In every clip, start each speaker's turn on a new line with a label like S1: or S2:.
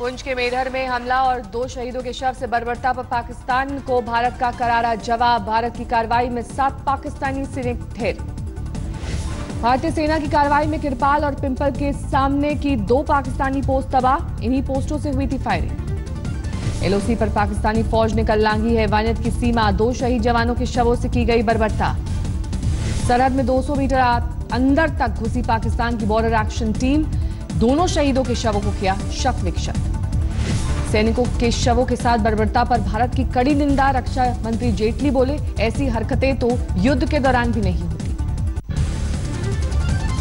S1: पुंछ के मेढर में हमला और 2 शहीदों के शव से बर्बरता पर पाकिस्तान को भारत का करारा जवाब। भारत की कार्रवाई में 7 पाकिस्तानी सैनिक ढेर। भारतीय सेना की कार्रवाई में किरपाल और पिंपल के सामने की 2 पाकिस्तानी पोस्ट तबाह। इन्हीं पोस्टों से हुई थी फायरिंग। एलओसी पर पाकिस्तानी फौज ने कल लांघी है हैवानियत की सीमा। 2 शहीद जवानों के शवों से की गई बर्बरता। सरहद में 200 मीटर अंदर तक घुसी पाकिस्तान की बॉर्डर एक्शन टीम। दोनों शहीदों के शवों को किया शव विक्षत। सैनिकों के शवों के साथ बर्बरता पर भारत की कड़ी निंदा। रक्षा मंत्री जेटली बोले, ऐसी हरकतें तो युद्ध के दौरान भी नहीं होती।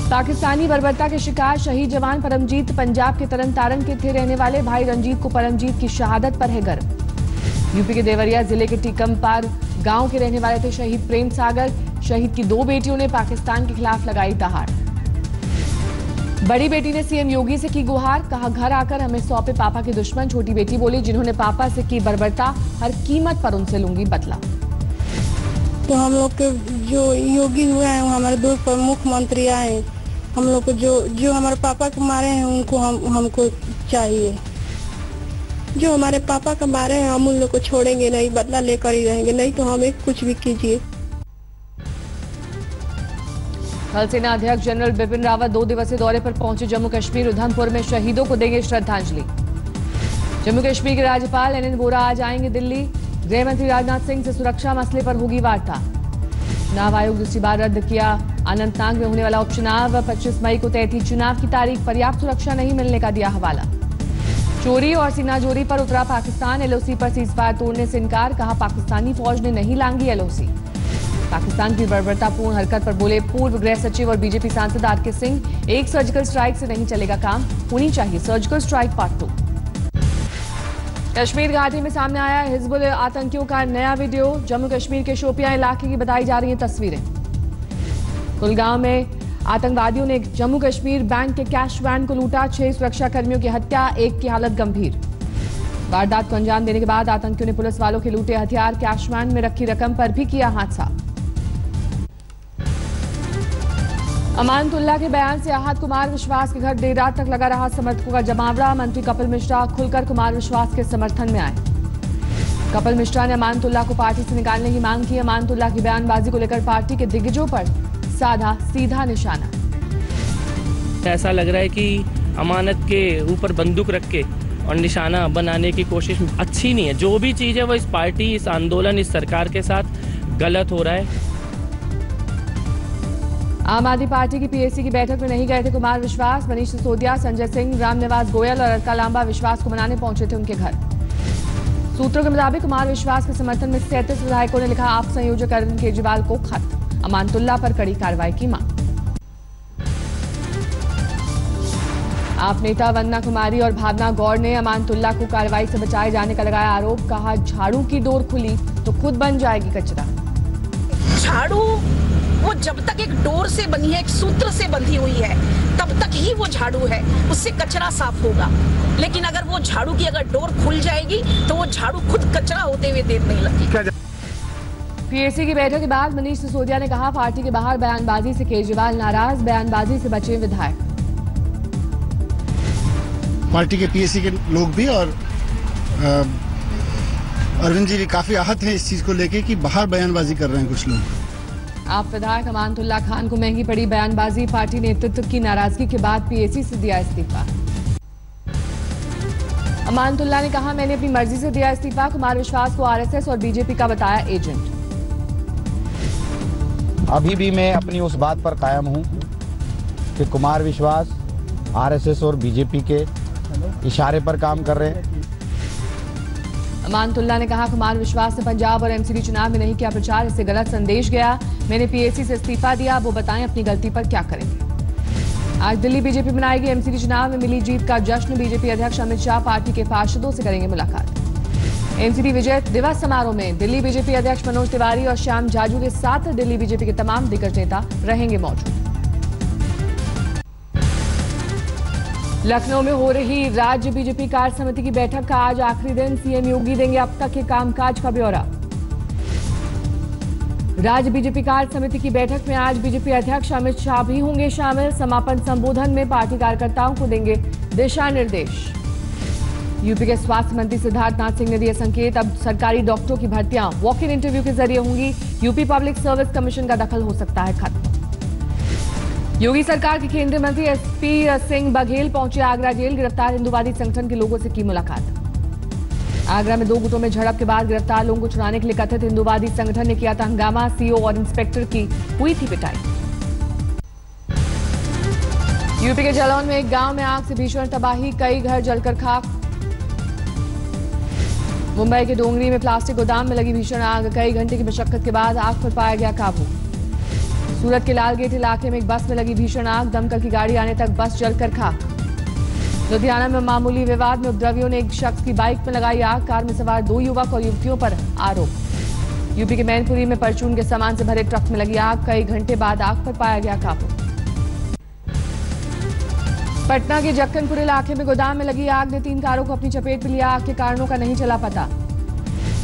S1: पाकिस्तानी बर्बरता के शिकार शहीद जवान परमजीत पंजाब के तरन तारण के थे रहने वाले। भाई रंजीत को परमजीत की शहादत पर है गर्व। यूपी के देवरिया जिले के टीकमपार गांव के रहने वाले थे शहीद प्रेम सागर। शहीद की 2 बेटियों ने पाकिस्तान के खिलाफ लगाई दहाड़। बड़ी बेटी ने सीएम योगी से की गुहार। कहा, घर आकर हमें सौंपे पापा के दुश्मन। छोटी बेटी बोली, जिन्होंने पापा से की बर्बरता, हर कीमत पर उनसे लूंगी बदला।
S2: तो हम लोग के जो योगी हुए हैं, हमारे 2 प्रमुख मंत्री आए, हम लोग को जो हमारे पापा को मारे हैं उनको हमको चाहिए। जो हमारे पापा को मारे हैं हम उन लोग को छोड़ेंगे नहीं, बदला लेकर ही रहेंगे, नहीं तो हमें कुछ भी कीजिए।
S1: थल सेना अध्यक्ष जनरल बिपिन रावत 2 दिवसीय दौरे पर पहुंचे जम्मू कश्मीर। उधमपुर में शहीदों को देंगे श्रद्धांजलि। जम्मू कश्मीर के राज्यपाल एनएन वोरा आज आएंगे दिल्ली। गृह मंत्री राजनाथ सिंह से सुरक्षा मसले पर होगी वार्ता। चुनाव आयोग दूसरी बार रद्द किया अनंतनाग में होने वाला उपचुनाव। 25 मई को तय थी चुनाव की तारीख। पर्याप्त सुरक्षा नहीं मिलने का दिया हवाला। चोरी और सीनाजोरी पर उतरा पाकिस्तान। एलओसी पर सीजफायर तोड़ने से इनकार। कहा, पाकिस्तानी फौज ने नहीं लांघी एलओसी। पाकिस्तान की बर्बरतापूर्ण हरकत पर बोले पूर्व गृह सचिव और बीजेपी सांसद आरके सिंह। एक सर्जिकल स्ट्राइक से नहीं चलेगा काम, होनी चाहिए सर्जिकल स्ट्राइक पार्ट 2। कश्मीर घाटी में सामने आया हिजबुल आतंकियों का नया वीडियो। जम्मू कश्मीर के शोपियां इलाके की बताई जा रही हैं तस्वीरें। कुलगांव में आतंकवादियों ने जम्मू कश्मीर बैंक के कैश वैन को लूटा। 6 सुरक्षा कर्मियों की हत्या, 1 की हालत गंभीर। वारदात को अंजाम देने के बाद आतंकियों ने पुलिस वालों के लूटे हथियार। कैश वैन में रखी रकम पर भी किया हादसा। अमानतुल्लाह के बयान से आहत कुमार विश्वास के घर देर रात तक लगा रहा समर्थकों का जमावड़ा। मंत्री कपिल मिश्रा खुलकर कुमार विश्वास के समर्थन में आए। कपिल मिश्रा ने अमानतुल्लाह को पार्टी से निकालने की मांग की। अमानतुल्लाह की बयानबाजी को लेकर पार्टी के दिग्गजों पर साधा सीधा निशाना।
S3: ऐसा लग रहा है कि अमानत के ऊपर बंदूक रख के और निशाना बनाने की कोशिश अच्छी नहीं है। जो भी चीज़ है वो इस पार्टी, इस आंदोलन, इस सरकार के साथ गलत हो रहा है।
S1: आम आदमी पार्टी की पीएसी की बैठक में नहीं गए थे कुमार विश्वास। मनीष सिसोदिया, संजय सिंह, रामनिवास गोयल और अलका लांबा विश्वास को मनाने पहुंचे थे उनके घर। सूत्रों के मुताबिक कुमार विश्वास के समर्थन में 37 विधायकों ने लिखा आप संयोजक अरविंद केजरीवाल को खत। अमानतुल्लाह पर कड़ी कार्रवाई की मांग। आप नेता वंदना कुमारी और भावना गौड़ ने अमानतुल्लाह को कार्रवाई से बचाए जाने का लगाया आरोप। कहा, झाड़ू की डोर खुली तो खुद बन जाएगी कचरा।
S4: झाड़ू वो जब तक एक डोर से बनी है, एक सूत्र से बंधी हुई है, तब तक ही वो झाड़ू है, उससे कचरा साफ होगा। लेकिन अगर वो झाड़ू की अगर डोर खुल जाएगी तो वो झाड़ू खुद कचरा होते हुए देर नहीं लगेगी।
S1: पीएसी की बैठक के बाद मनीष सिसोदिया ने कहा, पार्टी के बाहर बयानबाजी से केजरीवाल नाराज। बयानबाजी से बचे विधायक।
S5: पार्टी के पीएसी के लोग भी और अरविंद जी भी काफी आहत हैं इस चीज को लेके कि बाहर बयानबाजी कर रहे हैं कुछ लोग।
S1: आप विधायक अमानतुल्लाह खान को महंगी पड़ी बयानबाजी। पार्टी नेतृत्व की नाराजगी के बाद पीएसी से दिया इस्तीफा। अमानतुल्लाह ने कहा, मैंने अपनी मर्जी से दिया इस्तीफा। कुमार विश्वास को आरएसएस और बीजेपी का बताया एजेंट।
S6: अभी भी मैं अपनी उस बात पर कायम हूं कि कुमार विश्वास आरएसएस और बीजेपी के इशारे पर काम कर रहे हैं।
S1: अमानतुल्लाह ने कहा, कुमार विश्वास ने पंजाब और एमसीडी चुनाव में नहीं किया प्रचार, इससे गलत संदेश गया। मैंने पीएसी से इस्तीफा दिया, वो बताएं अपनी गलती पर क्या करेंगे। आज दिल्ली बीजेपी मनाएगी एमसीडी चुनाव में मिली जीत का जश्न। बीजेपी अध्यक्ष अमित शाह पार्टी के पार्षदों से करेंगे मुलाकात। एमसीडी विजय दिवस समारोह में दिल्ली बीजेपी अध्यक्ष मनोज तिवारी और श्याम जाजू के साथ दिल्ली बीजेपी के तमाम दिग्गज नेता रहेंगे मौजूद। लखनऊ में हो रही राज्य बीजेपी कार्य समिति की बैठक का आज आखिरी दिन। सीएम योगी देंगे अब तक के कामकाज का ब्यौरा। राज्य बीजेपी कार्य समिति की बैठक में आज बीजेपी अध्यक्ष अमित शाह भी होंगे शामिल। समापन संबोधन में पार्टी कार्यकर्ताओं को देंगे दिशा निर्देश। यूपी के स्वास्थ्य मंत्री सिद्धार्थनाथ सिंह ने दिए संकेत, अब सरकारी डॉक्टरों की भर्तियां वॉक इन इंटरव्यू के जरिए होंगी। यूपी पब्लिक सर्विस कमीशन का दखल हो सकता है खत्म। योगी सरकार के केंद्रीय मंत्री एसपी सिंह बघेल पहुंचे आगरा जेल, गिरफ्तार हिंदूवादी संगठन के लोगों से की मुलाकात। आगरा में 2 गुटों में झड़प के बाद गिरफ्तार लोगों को छुड़ाने के लिए कथित हिंदूवादी संगठन ने किया था हंगामा, सीओ और इंस्पेक्टर की हुई थी पिटाई। यूपी के जालौन में एक गांव में आग से भीषण तबाही, कई घर जलकर खाक। मुंबई के डोंगरी में प्लास्टिक गोदाम में लगी भीषण आग, कई घंटे की मशक्कत के बाद आग पर पाया गया काबू। सूरत के लालगेट इलाके में एक बस में लगी भीषण आग, दमकल की गाड़ी आने तक बस जलकर खाक। लुधियाना में मामूली विवाद में उपद्रवियों ने एक शख्स की बाइक में लगाई आग, कार में सवार 2 युवक और युवतियों पर आरोप। यूपी के मैनपुरी में परचून के सामान से भरे ट्रक में लगी आग, कई घंटे बाद आग पर पाया गया काबू। पटना के जक्कनपुर इलाके में गोदाम में लगी आग ने 3 कारों को अपनी चपेट में लिया, आग के कारणों का नहीं चला पता।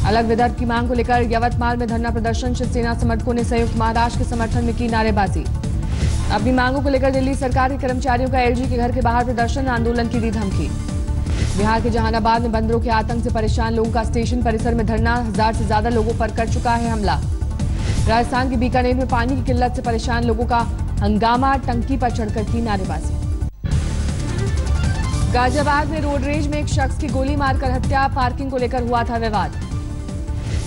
S1: अलग विदर्भ की मांग को लेकर यवतमाल में धरना प्रदर्शन, शिवसेना समर्थकों ने संयुक्त महाराष्ट्र के समर्थन में की नारेबाजी। अपनी मांगों को लेकर दिल्ली सरकार के कर्मचारियों का एलजी के घर के बाहर प्रदर्शन, आंदोलन की दी धमकी। बिहार के जहानाबाद में बंदरों के आतंक से परेशान लोगों का स्टेशन परिसर में धरना, 1000 से ज्यादा लोगों पर कर चुका है हमला। राजस्थान के बीकानेर में पानी की किल्लत से परेशान लोगों का हंगामा, टंकी पर चढ़कर की नारेबाजी। गाजियाबाद में रोड रेज में एक शख्स की गोली मारकर हत्या, पार्किंग को लेकर हुआ था विवाद।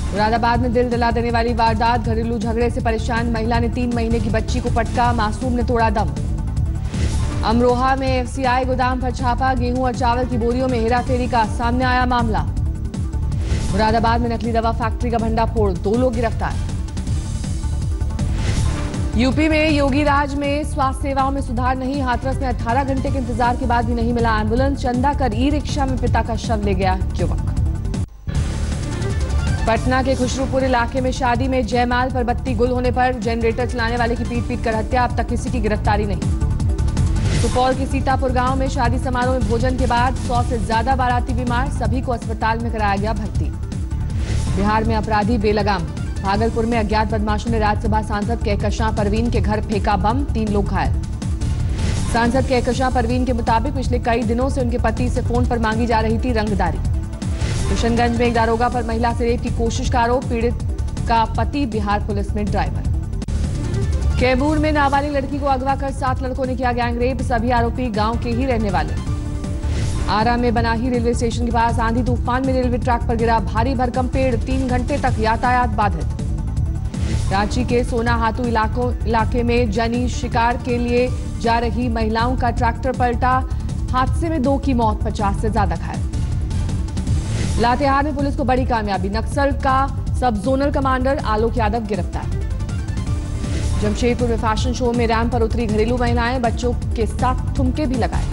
S1: मुरादाबाद में दिल दिला देने वाली वारदात, घरेलू झगड़े से परेशान महिला ने 3 महीने की बच्ची को पटका, मासूम ने तोड़ा दम। अमरोहा में एफसीआई गोदाम पर छापा, गेहूं और चावल की बोरियों में हेराफेरी का सामने आया मामला। मुरादाबाद में नकली दवा फैक्ट्री का भंडाफोड़, 2 लोग गिरफ्तार। यूपी में योगी राज में स्वास्थ्य सेवाओं में सुधार नहीं, हाथरस में 18 घंटे के इंतजार के बाद भी नहीं मिला एम्बुलेंस, चंदा कर ई-रिक्शा में पिता का शव ले गया युवक। पटना के खुशरूपुर इलाके में शादी में जयमाल पर बत्ती गुल होने पर जनरेटर चलाने वाले की पीट कर हत्या, अब तक किसी की गिरफ्तारी नहीं। सुपौल के सीतापुर गांव में शादी समारोह में भोजन के बाद 100 से ज्यादा बाराती बीमार, सभी को अस्पताल में कराया गया भर्ती। बिहार में अपराधी बेलगाम, भागलपुर में अज्ञात बदमाशों ने राज्यसभा सांसद कहकशां परवीन के घर फेंका बम, 3 लोग घायल। सांसद कहकशां परवीन के मुताबिक पिछले कई दिनों से उनके पति से फोन पर मांगी जा रही थी रंगदारी। किशनगंज में एक दारोगा पर महिला से रेप की कोशिश का आरोप, पीड़ित का पति बिहार पुलिस में ड्राइवर। कैमूर में नाबालिग लड़की को अगवा कर 7 लड़कों ने किया गैंग रेप, सभी आरोपी गांव के ही रहने वाले। आरा में बनाही रेलवे स्टेशन के पास आंधी तूफान में रेलवे ट्रैक पर गिरा भारी भरकम पेड़, 3 घंटे तक यातायात बाधित। रांची के सोनाहातू इलाके में जनी शिकार के लिए जा रही महिलाओं का ट्रैक्टर पलटा, हादसे में 2 की मौत, 50 से ज्यादा घायल। लातेहार में पुलिस को बड़ी कामयाबी, नक्सल का सब जोनल कमांडर आलोक यादव गिरफ्तार। जमशेदपुर में फैशन शो में रैंप पर उतरी घरेलू महिलाएं, बच्चों के साथ ठुमके भी लगाए।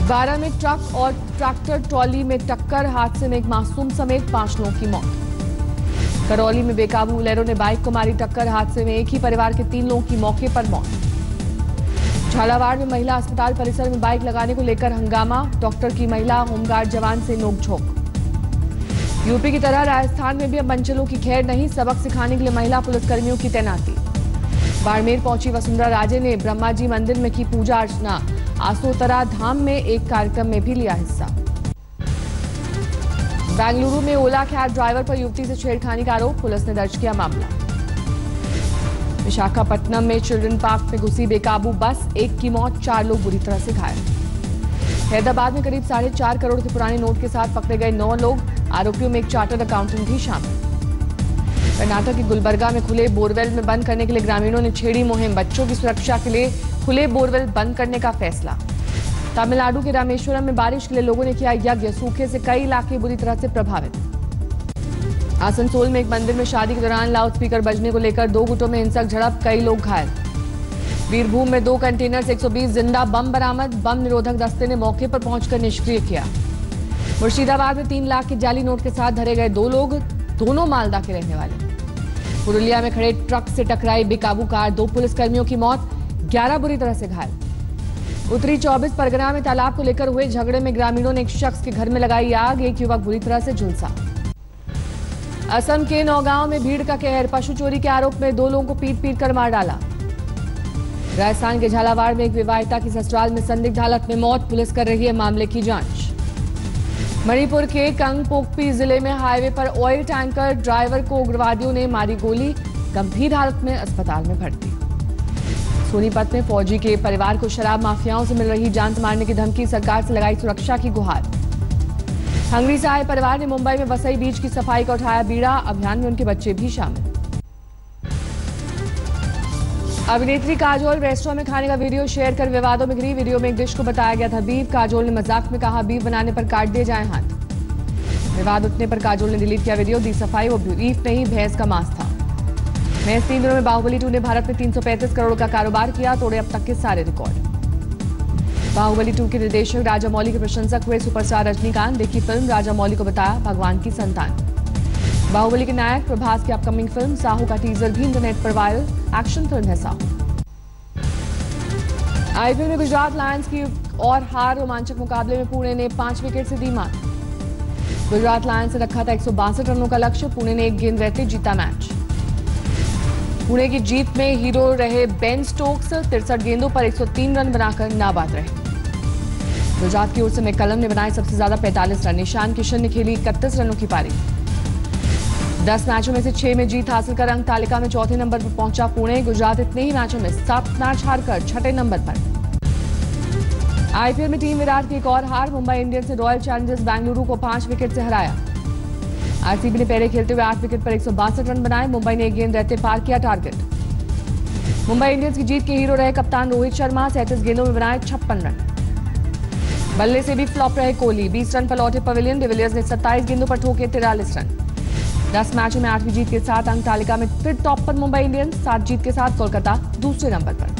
S1: 12 में ट्रक और ट्रैक्टर ट्रॉली में टक्कर, हादसे में एक मासूम समेत 5 लोगों की मौत। करौली में बेकाबू बोलेरो ने बाइक को मारी टक्कर, हादसे में एक ही परिवार के 3 लोगों की मौके पर मौत। झालावाड़ में महिला अस्पताल परिसर में बाइक लगाने को लेकर हंगामा, डॉक्टर की महिला होमगार्ड जवान से नोकझोंक। यूपी की तरह राजस्थान में भी अब मंचलों की खैर नहीं, सबक सिखाने के लिए महिला पुलिसकर्मियों की तैनाती। बाड़मेर पहुंची वसुंधरा राजे ने ब्रह्मा जी मंदिर में की पूजा अर्चना, आसोतरा धाम में एक कार्यक्रम में भी लिया हिस्सा। बेंगलुरु में ओला कैब ड्राइवर पर युवती से छेड़खानी का आरोप, पुलिस ने दर्ज किया मामला। विशाखापट्टनम में चिल्ड्रन पार्क में घुसी बेकाबू बस, 1 की मौत, 4 लोग बुरी तरह से घायल। हैदराबाद में करीब 4.5 करोड़ के पुराने नोट के साथ पकड़े गए 9 लोग, आरोपियों में एक चार्टर्ड अकाउंटेंट भी शामिल। कर्नाटक के गुलबर्गा में खुले बोरवेल में बंद करने के लिए ग्रामीणों ने छेड़ी मुहिम, बच्चों की सुरक्षा के लिए खुले बोरवेल बंद करने का फैसला। तमिलनाडु के रामेश्वरम में बारिश के लिए लोगों ने किया यज्ञ, सूखे से कई इलाके बुरी तरह से प्रभावित। आसनसोल में एक मंदिर में शादी के दौरान लाउडस्पीकर बजने को लेकर 2 गुटों में हिंसक झड़प, कई लोग घायल। वीरभूम में 2 कंटेनर से 120 जिंदा बम बरामद, बम निरोधक दस्ते ने मौके पर पहुंचकर निष्क्रिय किया। मुर्शिदाबाद में 3 लाख के जाली नोट के साथ धरे गए 2 लोग, दोनों मालदा के रहने वाले। पुरुलिया में खड़े ट्रक से टकराई बेकाबू कार, 2 पुलिसकर्मियों की मौत, 11 बुरी तरह से घायल। उत्तरी 24 परगना में तालाब को लेकर हुए झगड़े में ग्रामीणों ने एक शख्स के घर में लगाई आग, एक युवक बुरी तरह से झुलसा। असम के नौगांव में भीड़ का कहर, पशु चोरी के आरोप में 2 लोगों को पीट कर मार डाला। राजस्थान के झालावाड़ में एक विवाहिता की ससुराल में संदिग्ध हालत में मौत, पुलिस कर रही है मामले की जांच। मणिपुर के कंगपोकपी जिले में हाईवे पर ऑयल टैंकर ड्राइवर को उग्रवादियों ने मारी गोली, गंभीर हालत में अस्पताल में भर्ती। सोनीपत में फौजी के परिवार को शराब माफियाओं से मिल रही जान से मारने की धमकी, सरकार से लगाई सुरक्षा की गुहार। हंगरी से आए परिवार ने मुंबई में वसई बीच की सफाई का उठाया बीड़ा, अभियान में उनके बच्चे भी शामिल। अभिनेत्री काजोल रेस्टोरेंट में खाने का वीडियो शेयर कर विवादों में घिरी। वीडियो में एक डिश को बताया गया था बीफ। काजोल ने मजाक में कहा बीफ बनाने पर काट दिए जाए हाथ। विवाद उठने पर काजोल ने डिलीट किया वीडियो, दी सफाई वो बीफ नहीं भैंस का मांस था। महज 3 दिनों में बाहुबली 2 ने भारत में 335 करोड़ का कारोबार किया, तोड़े अब तक के सारे रिकॉर्ड। बाहुबली 2 के निर्देशक राजामौली के प्रशंसक हुए सुपरस्टार रजनीकांत। देखी फिल्म, राजामौली को बताया भगवान की संतान। बाहुबली के नायक प्रभास की अपकमिंग फिल्म साहू का टीजर भी इंटरनेट पर वायरल, एक्शन फिल्म है साहू। आईपीएल में गुजरात लायंस की और हार, रोमांचक मुकाबले में पुणे ने 5 विकेट से दी मात। गुजरात लायंस ने रखा था 162 रनों का लक्ष्य, पुणे ने 1 गेंद रहते जीता मैच। पुणे की जीत में हीरो रहे बेन स्टोक्स, 63 गेंदों पर 103 रन बनाकर नाबाद रहे। गुजरात की ओर से मैकलम ने बनाए सबसे ज्यादा 45 रन। ईशान किशन ने खेली 31 रनों की पारी। 10 मैचों में से 6 में जीत हासिल कर अंक तालिका में चौथे नंबर पर पहुंचा पुणे। गुजरात इतने ही मैचों में 7 मैच हारकर 6ठे नंबर पर। आईपीएल में टीम विराट की एक और हार, मुंबई इंडियंस ने रॉयल चैलेंजर्स बेंगलुरु को 5 विकेट से हराया। आरसीबी ने पहले खेलते हुए 8 विकेट पर 162 रन बनाए। मुंबई ने 1 गेंद रहते पार किया टारगेट। मुंबई इंडियंस की जीत के हीरो रहे कप्तान रोहित शर्मा, 37 गेंदों में बनाए 56 रन। बल्ले से भी फ्लॉप रहे कोहली, 20 रन पर लौटे पवेलियन। डिविलियर्स ने 27 गेंदों पर ठोके 43 रन। 10 मैचों में 8वीं जीत के साथ अंक तालिका में फिर टॉप पर मुंबई इंडियंस, 7 जीत के साथ कोलकाता दूसरे नंबर पर।